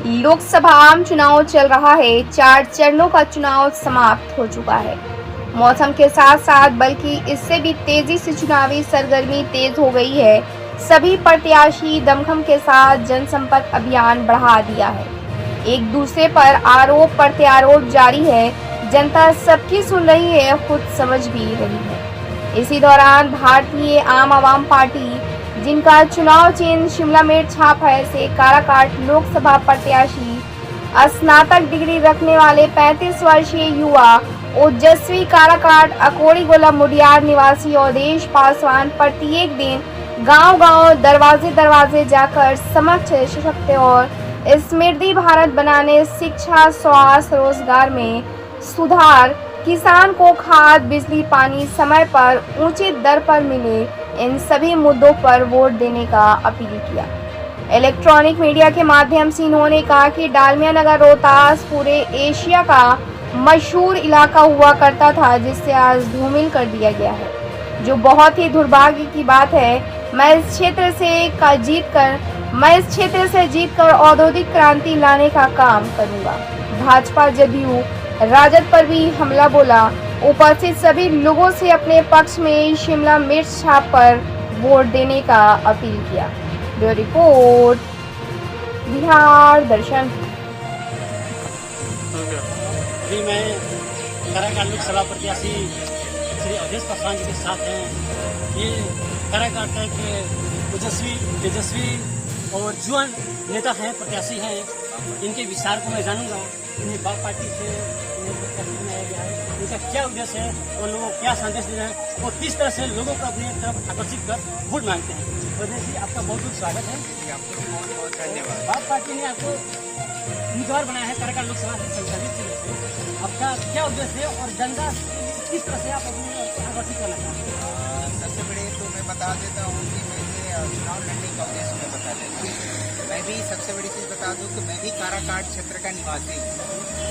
लोकसभा आम चुनाव चल रहा है। 4 चरणों का चुनाव समाप्त हो चुका है। मौसम के साथ साथ बल्कि इससे भी तेजी से चुनावी सरगर्मी तेज हो गई है। सभी प्रत्याशी दमखम के साथ जनसंपर्क अभियान बढ़ा दिया है। एक दूसरे पर आरोप प्रत्यारोप जारी है। जनता सबकी सुन रही है, खुद समझ भी रही है। इसी दौरान भारतीय आम आवाम पार्टी, जिनका चुनाव चिन्ह शिमला मिर्च छाप है, से काराकाट लोकसभा प्रत्याशी स्नातक डिग्री रखने वाले 35 वर्षीय युवा ओजस्वी काराकाट अकोड़ी गोला मुडियार निवासी अवधेश पासवान प्रत्येक दिन गांव-गांव, दरवाजे-दरवाजे जाकर समक्ष सशक्त और समृद्ध भारत बनाने, शिक्षा, स्वास्थ्य, रोजगार में सुधार, किसान को खाद, बिजली, पानी समय पर उचित दर पर मिले, इन सभी मुद्दों पर वोट देने का अपील किया। इलेक्ट्रॉनिक मीडिया के माध्यम से इन्होंने कहा कि डालमिया नगर रोहतास पूरे एशिया का मशहूर इलाका हुआ करता था, जिससे आज धूमिल कर दिया गया है, जो बहुत ही दुर्भाग्य की बात है। मैं इस क्षेत्र से जीतकर औद्योगिक क्रांति लाने का काम करूंगा। भाजपा, जदयू, राजद पर भी हमला बोला। उपस्थित सभी लोगों से अपने पक्ष में शिमला मिर्च छाप पर वोट देने का अपील किया। ब्यूरो रिपोर्ट, बिहार दर्शन। अभी मैं काराकाट लोकसभा प्रत्याशी श्री अवधेश पासवान जी के साथ हैं। ये काराकाट का एक तेजस्वी और जुआन नेता हैं, प्रत्याशी हैं। इनके विचार को मैं जानूंगा। इन्हें बाप पार्टी से प्रत्याशी बनाया गया है, इनका क्या उद्देश्य है और लोगों को क्या संदेश देना है और किस तरह से लोगों को अपनी तरफ आकर्षित कर वोट मांगते हैं। अवधेश जी, आपका बहुत बहुत स्वागत है। आपको भी बहुत बहुत धन्यवाद। बाप पार्टी ने आपको उम्मीदवार बनाया है काराकाट लोकसभा संसदीय सीट से। आपका क्या उद्देश्य है और जनता किस तरह से आप अपने आकर्षित करना चाहते हैं? सबसे बड़े तो मैं बता देता हूँ कि मेरे चुनाव लड़ने का उद्देश्य मैं बता देता हूँ। मैं भी सबसे बड़ी चीज बता दूँ कि मैं भी काराकाट क्षेत्र का निवासी हूँ।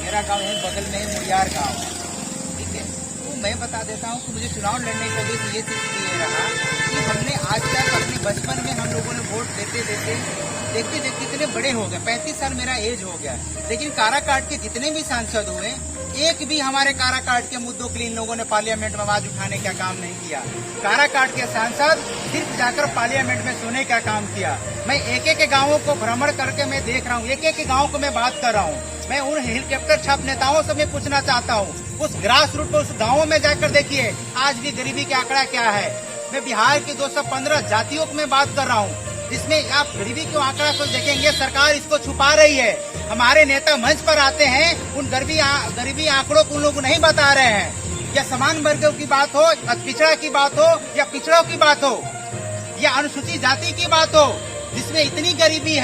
मेरा गांव है बगल में मुडियार गांव है, ठीक है। तो मैं बता देता हूँ कि मुझे चुनाव लड़ने का उद्देश्य ये चीज ये रहा कि हमने आज तक अपने बचपन में हम लोगों ने वोट देखते इतने बड़े हो गए। 35 साल मेरा एज हो गया, लेकिन काराकाट के जितने भी सांसद हुए, एक भी हमारे काराकाट के मुद्दों के लिए इन लोगों ने पार्लियामेंट में आवाज उठाने का काम नहीं किया। काराकाट के सांसद सिर्फ जाकर पार्लियामेंट में सोने का काम किया। मैं एक गांवों को भ्रमण करके मैं देख रहा हूँ, एक गांव को मैं बात कर रहा हूँ। मैं उन हेलीकॉप्टर छाप नेताओं से मैं पूछना चाहता हूँ, उस ग्रास रूट पर उस गाँवों में जाकर देखिए आज भी गरीबी का आंकड़ा क्या है। मैं बिहार की 215 जातियों को मैं बात कर रहा हूँ, जिसमें आप गरीबी के आंकड़ा को देखेंगे, सरकार इसको छुपा रही है। हमारे नेता मंच पर आते हैं, उन गरीबी आंकड़ों को उन लोग नहीं बता रहे हैं। या समान वर्गों की बात हो, पिछड़ा की बात हो, या पिछड़ों की बात हो, या अनुसूचित जाति की बात हो, जिसमें इतनी गरीबी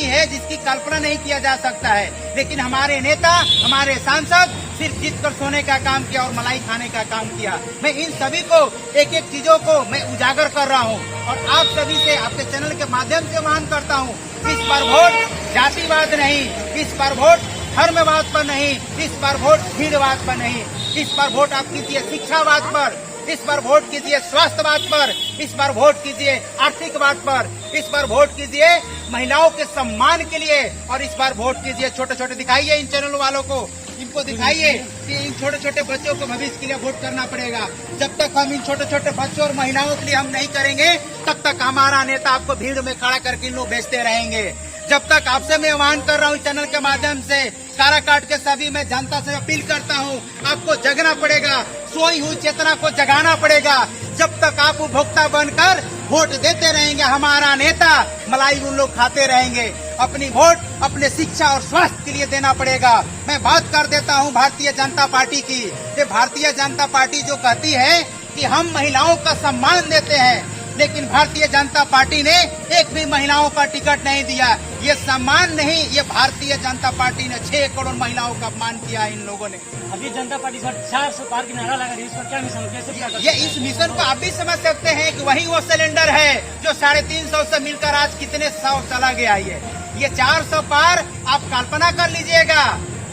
है जिसकी कल्पना नहीं किया जा सकता है। लेकिन हमारे नेता, हमारे सांसद सिर्फ जीत कर सोने का काम किया और मलाई खाने का काम किया। मैं इन सभी को एक चीजों को मैं उजागर कर रहा हूँ और आप सभी से आपके चैनल के माध्यम से आह्वान करता हूँ, इस पर वोट जातिवाद नहीं, इस पर वोट धर्मवाद पर नहीं, इस पर वोट भीड़वाद पर नहीं, इस पर वोट आप कीजिए शिक्षावाद पर, इस पर वोट कीजिए स्वास्थ्यवाद पर, इस पर वोट कीजिए आर्थिकवाद पर, इस पर वोट कीजिए महिलाओं के सम्मान के लिए, और इस बार वोट कीजिए छोटे दिखाइए इन चैनल वालों को, इनको दिखाइए कि इन छोटे बच्चों को भविष्य के लिए वोट करना पड़ेगा। जब तक हम इन छोटे बच्चों और महिलाओं के लिए हम नहीं करेंगे, तब तक हमारा नेता आपको भीड़ में खड़ा करके इन लोग बेचते रहेंगे। जब तक आपसे मैं आह्वान कर रहा हूँ चैनल के माध्यम से, काराकाट के सभी मैं जनता से अपील करता हूँ, आपको जगना पड़ेगा, सोई हुई चेतना को जगाना पड़ेगा। जब तक आप उपभोक्ता बनकर वोट देते रहेंगे, हमारा नेता मलाई उन लोग खाते रहेंगे। अपनी वोट अपने शिक्षा और स्वास्थ्य के लिए देना पड़ेगा। मैं बात कर देता हूं भारतीय जनता पार्टी की। ये भारतीय जनता पार्टी जो कहती है कि हम महिलाओं का सम्मान देते हैं, लेकिन भारतीय जनता पार्टी ने एक भी महिलाओं का टिकट नहीं दिया। ये सम्मान नहीं, ये भारतीय जनता पार्टी ने 6 करोड़ महिलाओं का अपमान किया इन लोगों ने। अभी जनता पार्टी 400 पार की नारा लगा रही है, इस पर क्या मिशन, कैसे क्या ये इस मिशन को आप भी समझ सकते हैं कि वही वो सिलेंडर है जो 350 से मिलकर आज कितने 100 चला गया। ये 400 पार आप कल्पना कर लीजिएगा,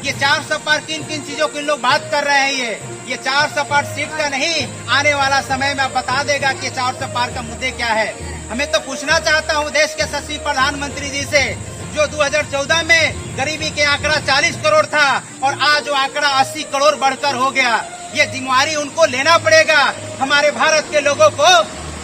ये 400 पार किन चीजों की लोग बात कर रहे हैं। ये 400 पार सीट का नहीं, आने वाला समय में बता देगा कि 400 पार का मुद्दे क्या है। हमें तो पूछना चाहता हूँ देश के यशस्वी प्रधानमंत्री जी से, जो 2014 में गरीबी के आंकड़ा 40 करोड़ था और आज वो आंकड़ा 80 करोड़ बढ़कर हो गया। ये जिम्मेवारी उनको लेना पड़ेगा। हमारे भारत के लोगों को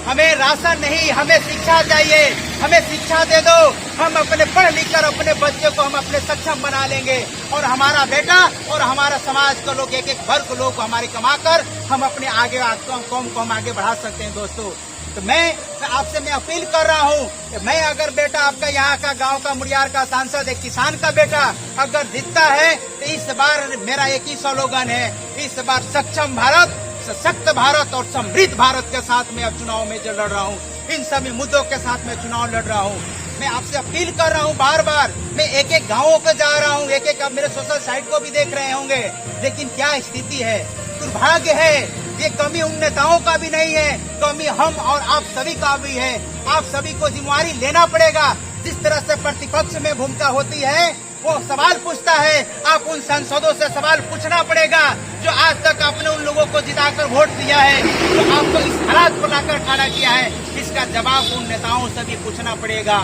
हमें राशन नहीं, हमें शिक्षा चाहिए। हमें शिक्षा दे दो, हम अपने पढ़ लिख कर अपने बच्चे को हम अपने सक्षम बना लेंगे और हमारा बेटा और हमारा समाज के लोग एक एक वर्ग लोग हमारे कमाकर हम अपने आगे कौम को हम आगे बढ़ा सकते हैं। दोस्तों, तो मैं आपसे अपील कर रहा हूँ कि मैं अगर बेटा आपका यहाँ का गांव का मुड़ियार का सांसद एक किसान का बेटा अगर जीतता है तो इस बार मेरा एक ही स्लोगन है, इस बार सक्षम भारत, सशक्त भारत और समृद्ध भारत के साथ में अब चुनाव में लड़ रहा हूँ। इन सभी मुद्दों के साथ में चुनाव लड़ रहा हूँ। मैं आपसे अपील कर रहा हूँ बार बार, मैं एक एक गाँवों पे जा रहा हूँ, एक एक आप मेरे सोशल साइट को भी देख रहे होंगे, लेकिन क्या स्थिति है, दुर्भाग्य है। ये कमी उन नेताओं का भी नहीं है, कमी हम और आप सभी का भी है। आप सभी को जिम्मेवारी लेना पड़ेगा। जिस तरह से प्रतिपक्ष में भूमिका होती है, वो सवाल पूछता है, आप उन सांसदों से सवाल पूछना पड़ेगा जो आज तक आपने उन लोगों को जिताकर वोट दिया है, जो आपको इस हालात को लाकर खड़ा किया है। इसका जवाब उन नेताओं से भी पूछना पड़ेगा।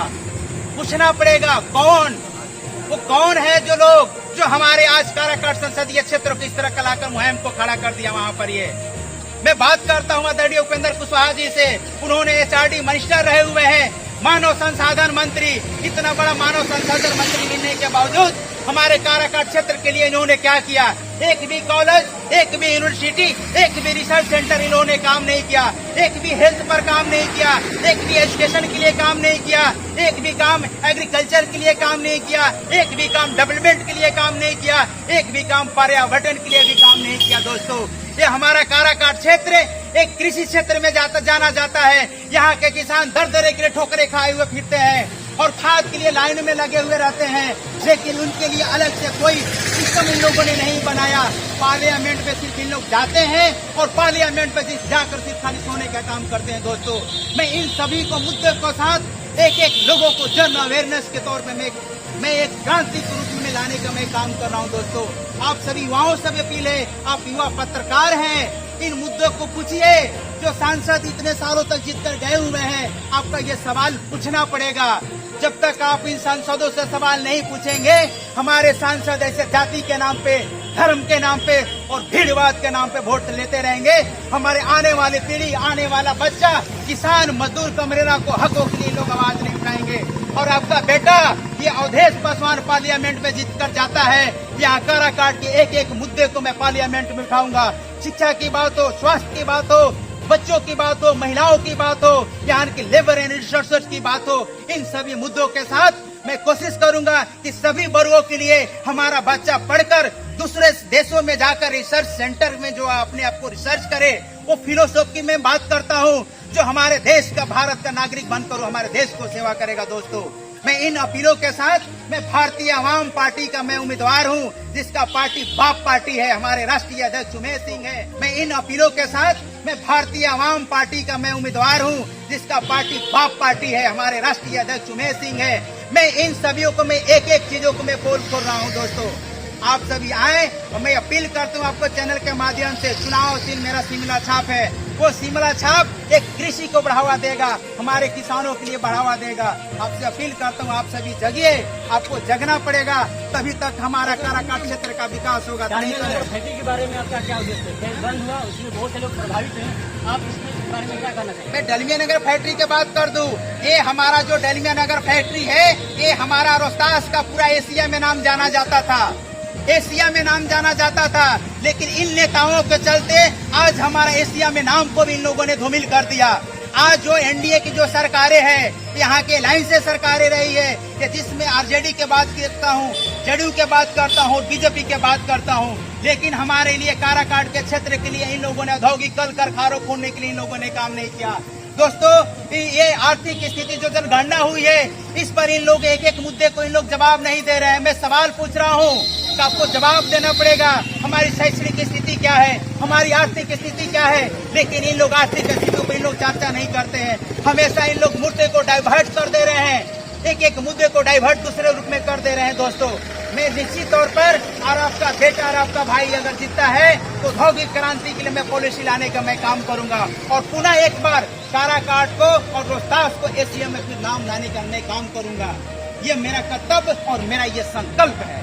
वो कौन है जो लोग जो हमारे आज काराकाट संसदीय क्षेत्र को इस तरह कलाकर मुहिम को खड़ा कर दिया वहाँ पर। ये मैं बात करता हूँ आदरणीय उपेंद्र कुशवाहा जी से। उन्होंने एचआरडी मिनिस्टर रहे हुए हैं, मानव संसाधन मंत्री। इतना बड़ा मानव संसाधन मंत्री मिलने के बावजूद हमारे काराकाट क्षेत्र के लिए इन्होंने क्या किया? एक भी कॉलेज, एक भी यूनिवर्सिटी, एक भी रिसर्च सेंटर इन्होंने काम नहीं किया। एक भी हेल्थ पर काम नहीं किया, एक भी एजुकेशन के लिए काम नहीं किया, एक भी काम एग्रीकल्चर के लिए काम नहीं किया, एक भी काम डेवलपमेंट के लिए काम नहीं किया, एक भी काम पर्यावरण के लिए भी काम नहीं किया। दोस्तों, ये हमारा काराकाट क्षेत्र एक कृषि क्षेत्र में जाना जाता है। यहाँ के किसान दर दरे के लिए ठोकरे खाए हुए फिरते हैं और खाद के लिए लाइन में लगे हुए रहते हैं, लेकिन उनके लिए अलग से कोई सिस्टम इन लोगों ने नहीं बनाया। पार्लियामेंट में सिर्फ इन लोग जाते हैं और पार्लियामेंट में जाकर सिर्फ खाली सोने का काम करते हैं। दोस्तों, मैं इन सभी को मुद्दे के साथ एक एक लोगों को जन अवेयरनेस के तौर पे मैं एक क्रांति के रूप में लाने का मैं काम कर रहा हूँ। दोस्तों, आप सभी युवाओं से भी अपील है, आप युवा पत्रकार हैं, इन मुद्दों को पूछिए। जो सांसद इतने सालों तक जीतकर गए हुए हैं, आपका ये सवाल पूछना पड़ेगा। जब तक आप इन सांसदों से सवाल नहीं पूछेंगे, हमारे सांसद ऐसे जाति के नाम पे, धर्म के नाम पे और भीड़वाद के नाम पे वोट लेते रहेंगे। हमारे आने वाली पीढ़ी, आने वाला बच्चा, किसान, मजदूर, कमरेरा को हकों के लिए लोग आवाज नहीं उठाएंगे। और आपका बेटा ये अवधेश पासवान पार्लियामेंट में जीत कर जाता है। यहाँ काराकाट के एक एक मुद्दे को मैं पार्लियामेंट में उठाऊंगा। शिक्षा की बात हो, स्वास्थ्य की बात हो, बच्चों की बात हो, महिलाओं की बात हो, यहाँ की लेबर एंड रिसोर्सेज की बात हो, इन सभी मुद्दों के साथ मैं कोशिश करूंगा कि सभी वर्गों के लिए हमारा बच्चा पढ़कर दूसरे देशों में जाकर रिसर्च सेंटर में जो अपने आप को रिसर्च करे। वो फिलोसॉफी में बात करता हूँ जो हमारे देश का, भारत का नागरिक बनकर हमारे देश को सेवा करेगा। दोस्तों, मैं इन अपीलों के साथ मैं भारतीय आवाम पार्टी का मैं उम्मीदवार हूं, जिसका पार्टी बाप पार्टी है, हमारे राष्ट्रीय अध्यक्ष उमेश सिंह है। मैं इन अपीलों के साथ मैं भारतीय आवाम पार्टी का मैं उम्मीदवार हूं, जिसका पार्टी बाप पार्टी है, हमारे राष्ट्रीय अध्यक्ष उमेश सिंह है। मैं इन सभी को मैं एक एक चीजों को मैं बोल रहा हूं। दोस्तों, आप सभी आए और मैं अपील करता हूँ आपको चैनल के माध्यम से, चुनाव चिन्ह मेरा शिमला छाप है। वो शिमला छाप एक कृषि को बढ़ावा देगा, हमारे किसानों के लिए बढ़ावा देगा। आपसे अपील करता हूँ, आप सभी जगिए, आपको जगना पड़ेगा, तभी तक हमारा काराकाट क्षेत्र का विकास होगा। फैक्ट्री के बारे में आपका क्या उद्देश्य है? बंद हुआ, उसमें बहुत से लोग प्रभावित हैं, आप इसके बारे में क्या कहना चाहिए? मैं डलमिया नगर फैक्ट्री की बात कर दूं, ये हमारा जो डलमिया नगर फैक्ट्री है, ये हमारा रोहतास का पूरा एशिया में नाम जाना जाता था, एशिया में नाम जाना जाता था। लेकिन इन नेताओं के चलते आज हमारा एशिया में नाम को भी इन लोगों ने धूमिल कर दिया। आज जो एनडीए की जो सरकारें हैं, यहाँ के लाइन से सरकारें रही है, कि जिसमें आरजेडी के बात करता हूँ, जेडीयू के बात करता हूँ, बीजेपी के बात करता हूँ, लेकिन हमारे लिए काराकाट के क्षेत्र के लिए इन लोगों ने औद्योगिक कल कारखानों खोलने के लिए इन लोगों ने काम नहीं किया। दोस्तों, ये आर्थिक स्थिति जो जनगणना हुई है, इस पर इन लोग एक एक मुद्दे को इन लोग जवाब नहीं दे रहे हैं। मैं सवाल पूछ रहा हूँ, आपको जवाब देना पड़ेगा। हमारी शैक्षणिक स्थिति क्या है, हमारी आर्थिक स्थिति क्या है, लेकिन इन लोग आर्थिक स्थिति पर इन लोग चर्चा नहीं करते हैं। हमेशा इन लोग मुद्दे को डाइवर्ट कर दे रहे हैं, एक एक मुद्दे को डाइवर्ट दूसरे रूप में कर दे रहे हैं। दोस्तों, मैं निश्चित तौर पर और आपका बेटा और आपका भाई अगर जीतता है तो औद्योगिक क्रांति के लिए मैं पॉलिसी लाने का मैं काम करूंगा और पुनः एक बार काराकाट को और रोहतास को एशिया में फिर नाम लाने का मैं काम करूंगा। ये मेरा कर्तव्य और मेरा ये संकल्प है।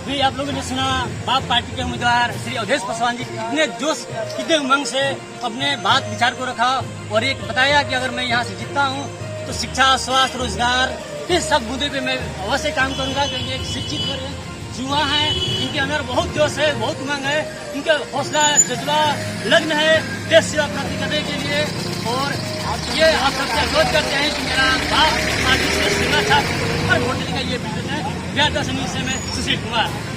भी आप लोगों ने सुना बाप पार्टी के उम्मीदवार श्री अवधेश पासवान जी कितने जोश कितने उमंग से अपने बात विचार को रखा और एक बताया कि अगर मैं यहाँ से जीतता हूँ तो शिक्षा, स्वास्थ्य, रोजगार के सब मुद्दे पे मैं अवश्य काम करूंगा, क्योंकि एक शिक्षित युवा है, इनके अंदर बहुत जोश है, बहुत उमंग है, इनका हौसला जज्बा लग्न है देश सेवा प्राप्ति करने के लिए। और ये आप सबसे अनुरोध करते हैं कि मेरा बाप पार्टी से सेवा था पर वोट देने का ये विजन है। 10 न्यूज़ से मैं सुशील कुमार।